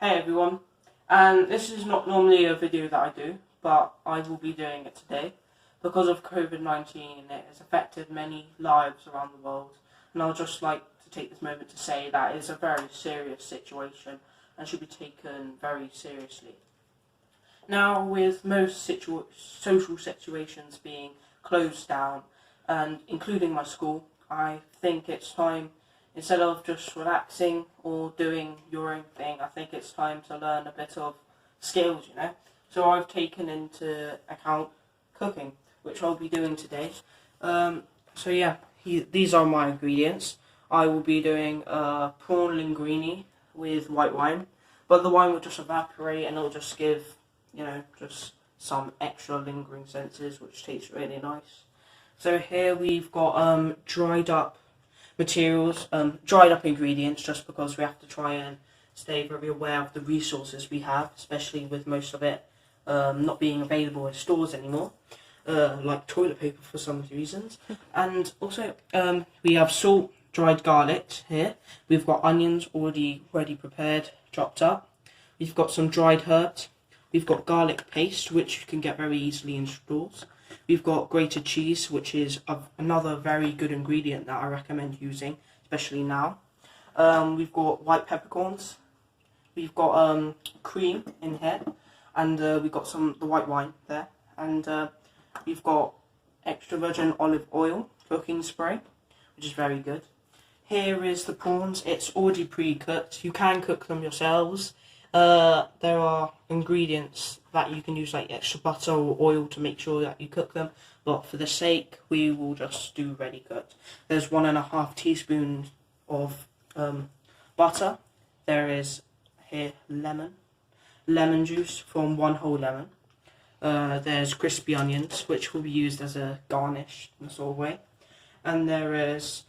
Hey everyone, and this is not normally a video that I do, but I will be doing it today. Because of COVID-19, it has affected many lives around the world, and I'll just like to take this moment to say that it is a very serious situation and should be taken very seriously. Now, with most social situations being closed down, and including my school, I think it's time, instead of just relaxing or doing your own thing, I think it's time to learn a bit of skills, So I've taken into account cooking, which I'll be doing today. These are my ingredients. I will be doing a prawn linguine with white wine, but the wine will just evaporate and it'll just give, just some extra lingering senses, which tastes really nice. So here we've got dried up materials, dried up ingredients, just because we have to try and stay very aware of the resources we have, especially with most of it not being available in stores anymore, like toilet paper for some reasons. And also we have salt, dried garlic here. We've got onions already ready prepared, chopped up. We've got some dried herbs. We've got garlic paste, which you can get very easily in stores. We've got grated cheese, which is another very good ingredient that I recommend using, especially now. We've got white peppercorns. We've got cream in here, and we've got the white wine there. And we've got extra virgin olive oil cooking spray, which is very good. Here is the prawns. It's already pre-cooked. You can cook them yourselves. There are ingredients that you can use, like extra butter or oil, to make sure that you cook them, but for the sake we will just do ready cooked. There's 1.5 teaspoons of butter. There is here lemon juice from 1 whole lemon. There's crispy onions, which will be used as a garnish in a sort of way, and there is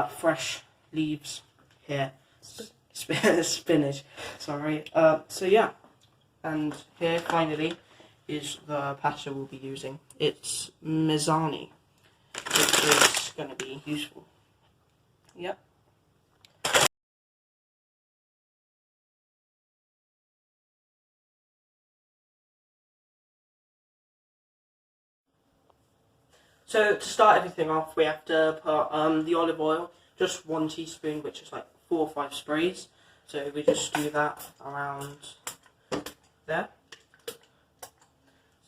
fresh leaves here. Spinach, sorry. And here finally is the pasta we'll be using. It's mezzani, which is going to be useful. Yep. So to start everything off, we have to put the olive oil, just 1 teaspoon, which is like 4 or 5 sprays. So we just do that around there.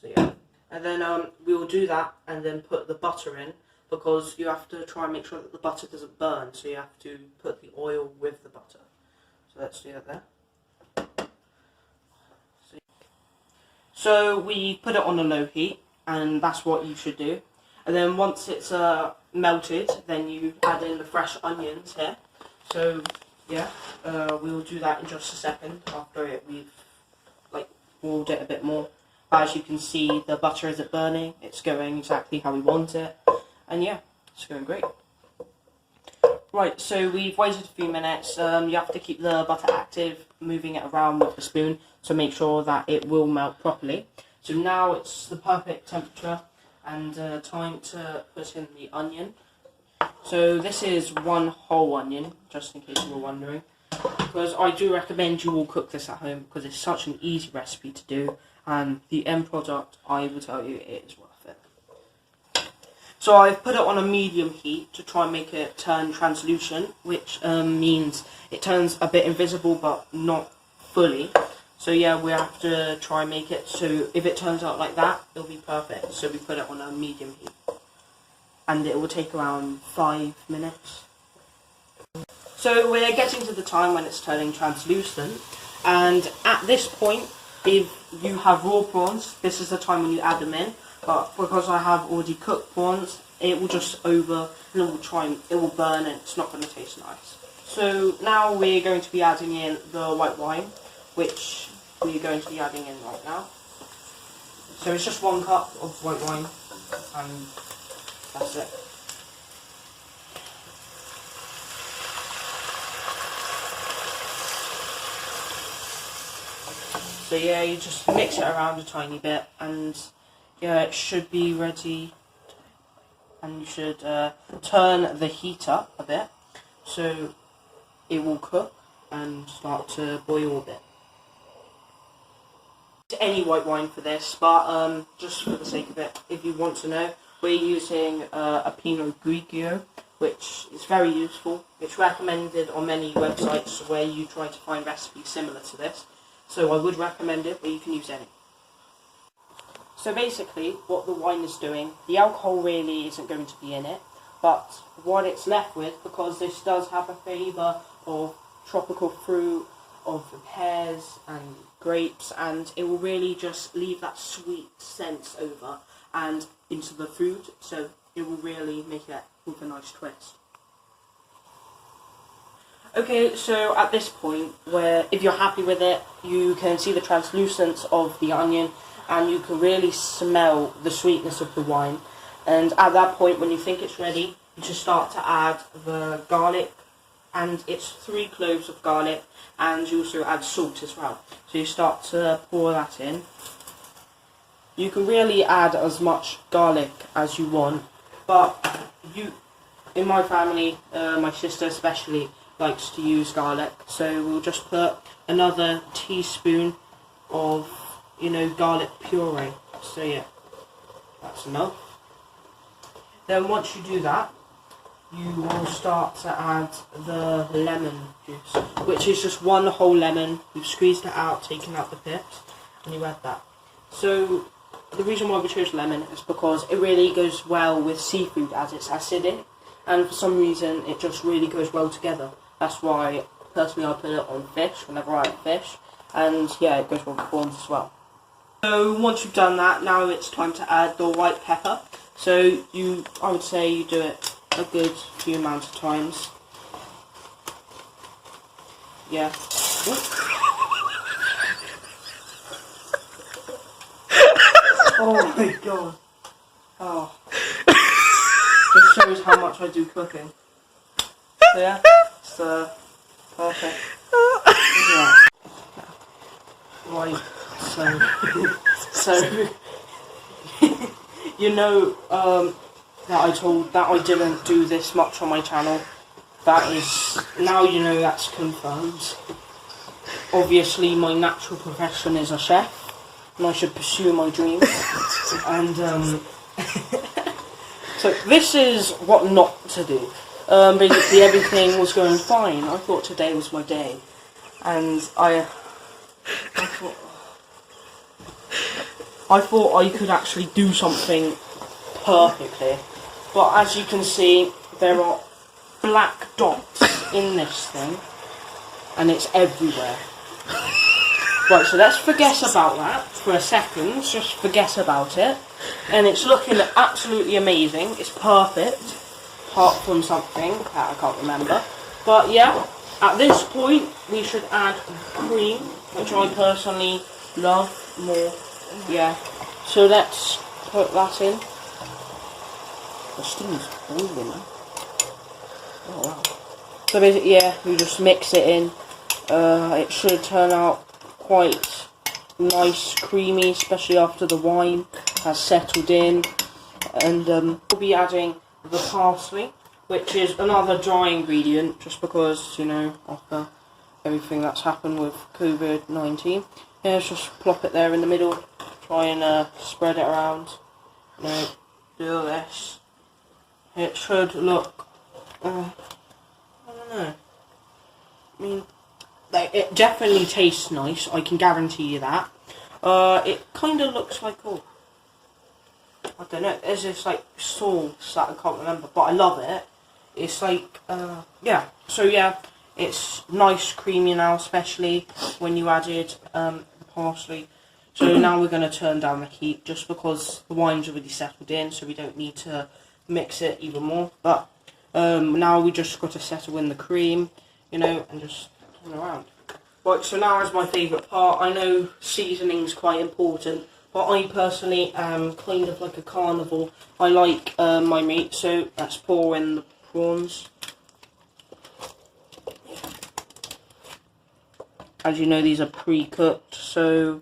So yeah, and then we will do that and then put the butter in, because you have to try and make sure that the butter doesn't burn. So you have to put the oil with the butter. So let's do that there. So we put it on a low heat, and that's what you should do. And then once it's melted, then you add in the fresh onions here. So yeah, we'll do that in just a second after we've boiled it a bit more. But as you can see, the butter isn't burning. It's going exactly how we want it, and yeah, it's going great. Right, so we've waited a few minutes. You have to keep the butter active, moving it around with the spoon to make sure that it will melt properly. So now it's the perfect temperature, and time to put in the onion. So this is 1 whole onion, just in case you were wondering, because I do recommend you all cook this at home, because it's such an easy recipe to do, and the end product, I will tell you, it is worth it. So I've put it on a medium heat to try and make it turn translucent, which means it turns a bit invisible but not fully. So yeah, we have to try and make it so if it turns out like that, it'll be perfect. So we put it on a medium heat, and it will take around 5 minutes. So we're getting to the time when it's turning translucent, and at this point, if you have raw prawns, this is the time when you add them in. But because I have already cooked prawns, it will just it will burn, and it's not going to taste nice. So now we're going to be adding in the white wine, which we're going to be adding in right now. So it's just 1 cup of white wine, and that's it. So yeah, you just mix it around a tiny bit, and yeah, it should be ready. And you should turn the heat up a bit, so it will cook and start to boil a bit. any white wine for this, but just for the sake of it, if you want to know, we're using a Pinot Grigio, which is very useful. It's recommended on many websites where you try to find recipes similar to this. So I would recommend it, but you can use any. So basically, what the wine is doing, the alcohol really isn't going to be in it, but what it's left with, because this does have a flavour of tropical fruit, of the pears and grapes, and it will really just leave that sweet sense over and into the food, so it will really make it with a nice twist. Okay, so at this point, where if you're happy with it, you can see the translucence of the onion, and you can really smell the sweetness of the wine. And at that point, when you think it's ready, you just start to add the garlic, and it's 3 cloves of garlic, and you also add salt as well. So you start to pour that in. You can really add as much garlic as you want, but in my family, my sister especially likes to use garlic, so we'll just put another teaspoon of, garlic puree. So yeah, that's enough. Then once you do that, you will start to add the lemon juice, which is just 1 whole lemon. You've squeezed it out, taken out the pips, and you add that. So the reason why we chose lemon is because it really goes well with seafood, as it's acidic, and for some reason it just really goes well together. That's why personally I put it on fish whenever I eat fish, and yeah, it goes well with prawns as well. So once you've done that, now it's time to add the white pepper. So I would say you do it a good few amount of times. Yeah. Oh my god. Oh. Just shows how much I do cooking. So yeah, it's perfect. Yeah. Right, so that I didn't do this much on my channel. That is, now you know that's confirmed. Obviously my natural profession is a chef, and I should pursue my dreams. And so this is what not to do. Basically everything was going fine. I thought today was my day, and I thought I could actually do something perfectly, but as you can see, there are black dots in this thing, and it's everywhere. Right, so let's forget about that for a second, just forget about it, and it's looking absolutely amazing. It's perfect, apart from something that I can't remember, but yeah, at this point we should add cream, which I personally love more. Yeah, so let's put that in. The steam's boiling now. Oh wow. So basically, yeah, you just mix it in. It should turn out quite nice, creamy, especially after the wine has settled in. And we'll be adding the parsley, which is another dry ingredient, just because, after everything that's happened with COVID-19. Yeah, just plop it there in the middle, try and spread it around, do this. It should look, I don't know, it definitely tastes nice, I can guarantee you that. It kind of looks like, I don't know, there's this sauce that I can't remember, but I love it. It's yeah, so yeah, it's nice, creamy now, especially when you added the parsley. So now we're going to turn down the heat, just because the wine's already settled in, so we don't need to mix it even more. But now we just got to settle in the cream, and just turn around. Right, so now is my favourite part. I know seasoning's quite important, but I personally am kind of like a carnivore. I like my meat, so let's pour in the prawns. As you know, these are pre-cooked, so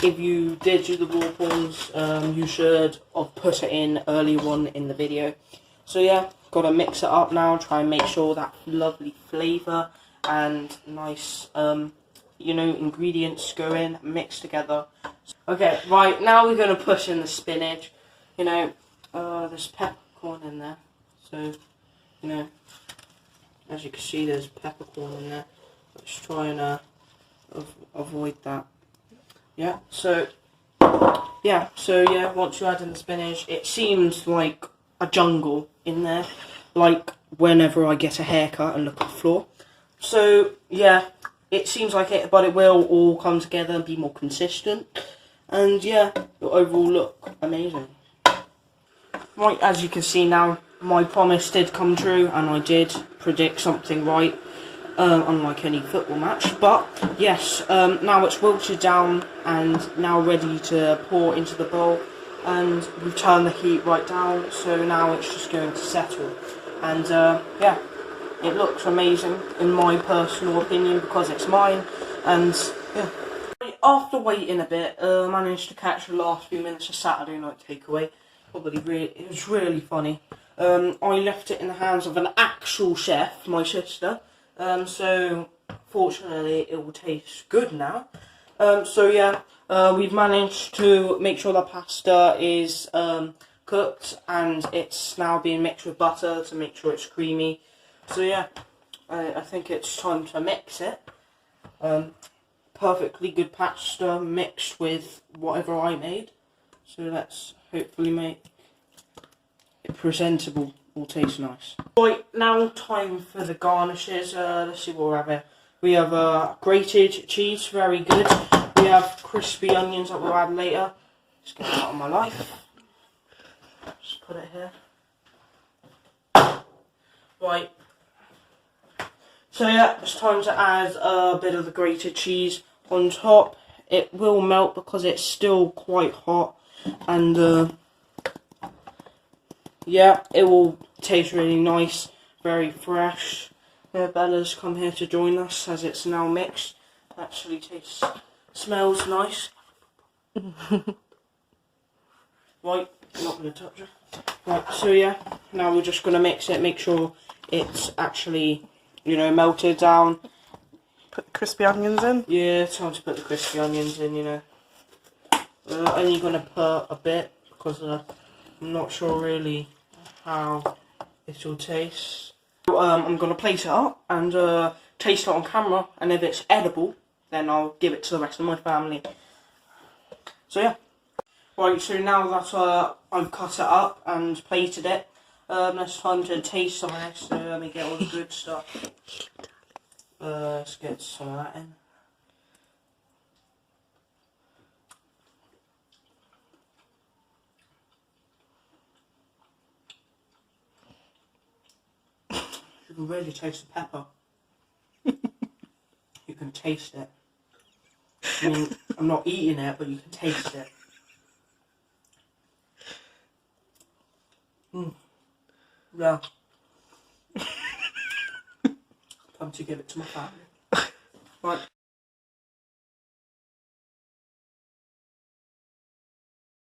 if you did do the raw prawns, you should have put it in earlier on in the video. So yeah, got to mix it up now, try and make sure that lovely flavour and nice, ingredients go in, mix together, Okay, right, now we're going to push in the spinach. You know, there's peppercorn in there. So, you know, as you can see, there's peppercorn in there. Let's try and avoid that. Yeah, so once you add in the spinach, it seems like a jungle in there. Like whenever I get a haircut and look at the floor. So, yeah, it seems like it, but it will all come together and be more consistent. And yeah, it'll overall look amazing. Right, as you can see now, my promise did come true and I did predict something right, unlike any football match. But yes, now it's wilted down and now ready to pour into the bowl. And we've turned the heat right down, so now it's just going to settle. And yeah, it looks amazing in my personal opinion because it's mine. And yeah. After waiting a bit, I managed to catch the last few minutes of Saturday night takeaway. It was really funny. I left it in the hands of an actual chef, my sister. So fortunately, it will taste good now. So yeah, we've managed to make sure the pasta is cooked and it's now being mixed with butter to make sure it's creamy. So yeah, I think it's time to mix it. Perfectly good pasta mixed with whatever I made. So let's hopefully make it presentable, will taste nice. Right, now time for the garnishes. Let's see what we have here. We have grated cheese, very good. We have crispy onions that we'll add later. Let's get it out of my life. Just put it here. Right. So yeah, it's time to add a bit of the grated cheese on top. It will melt because it's still quite hot, and yeah, it will taste really nice, very fresh. Yeah, Bella's come here to join us as it's now mixed. Actually smells nice. Right, not going to touch it. Right, so yeah, now we're just going to mix it, make sure it's actually, you know, melted down. Put the crispy onions in? Yeah, time to put the crispy onions in, you know. Only going to put a bit because I'm not sure really how it will taste. I'm going to plate it up and taste it on camera, and if it's edible, then I'll give it to the rest of my family. So yeah. Right, so now that I've cut it up and plated it, it's time to taste on it, so let me get all the good stuff. Let's get some of that in. You can really taste the pepper. You can taste it. I mean, I'm not eating it, but you can taste it. Yeah. Time to give it to my family. Right.